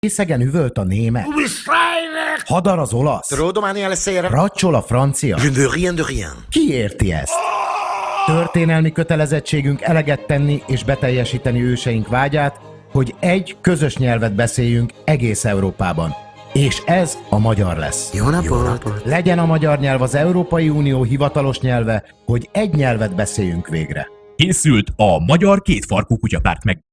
Kiszegen üvölt a német. Hadar az olasz. Racsol a francia. Je ne veux rien de rien. Ki érti ezt? Történelmi kötelezettségünk eleget tenni és beteljesíteni őseink vágyát, hogy egy közös nyelvet beszéljünk egész Európában. És ez a magyar lesz. Jó napot! Legyen a magyar nyelv az Európai Unió hivatalos nyelve, hogy egy nyelvet beszéljünk végre. Készült a Magyar Kétfarkú Kutyapárt meg.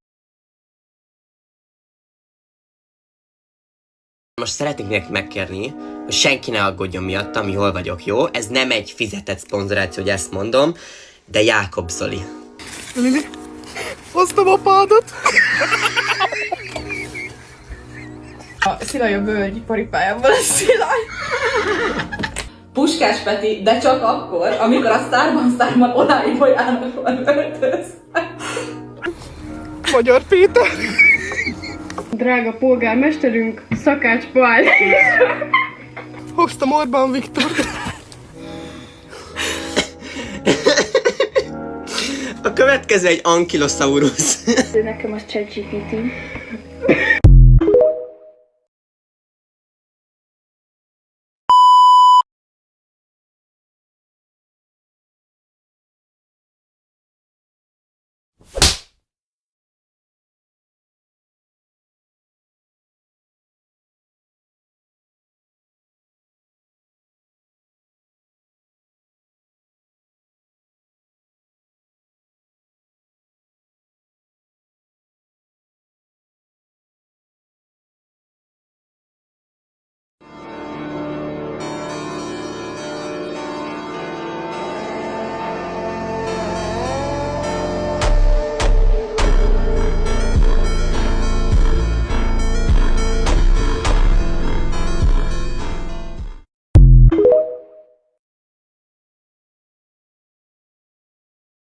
Most szeretnék nekik megkérni, hogy senki ne aggódjon miattam, jól vagyok, jó? Ez nem egy fizetett szponzoráció, hogy ezt mondom, de Jákob Zoli. Lili, hoztam apádat! A Szilaj a völgyi paripájában a Szilaj. Puskás Peti, de csak akkor, amikor a Sztárban Olái Bolyánokon öltöz. Magyar Péter! Drága polgármesterünk, Szakács Pál. Hoztam Orbán Viktor. A következő egy Ankylosaurus. Nekem az ChatGPT.